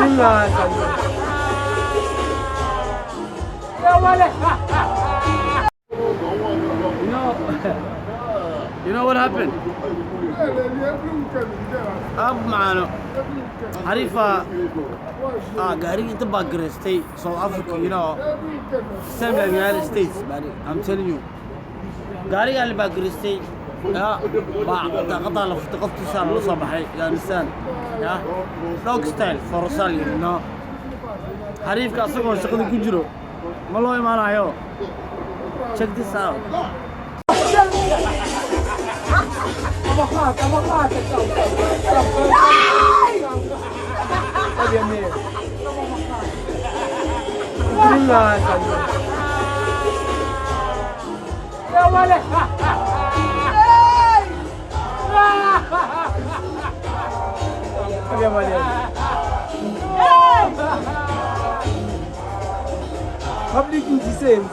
You know what happened? Ab معنا حريفة قاعدين انت باقرستي South Africa, you know, same like United States, man. I'm telling you. قاعدين اللي باقرستي يا بعض قطع لفتقفت سال لو صباحي يا نسان يا dog style فرسال you know. حريف كاسقو شقدي كجرو ما لو يمانايو. Check this out. Public in the same.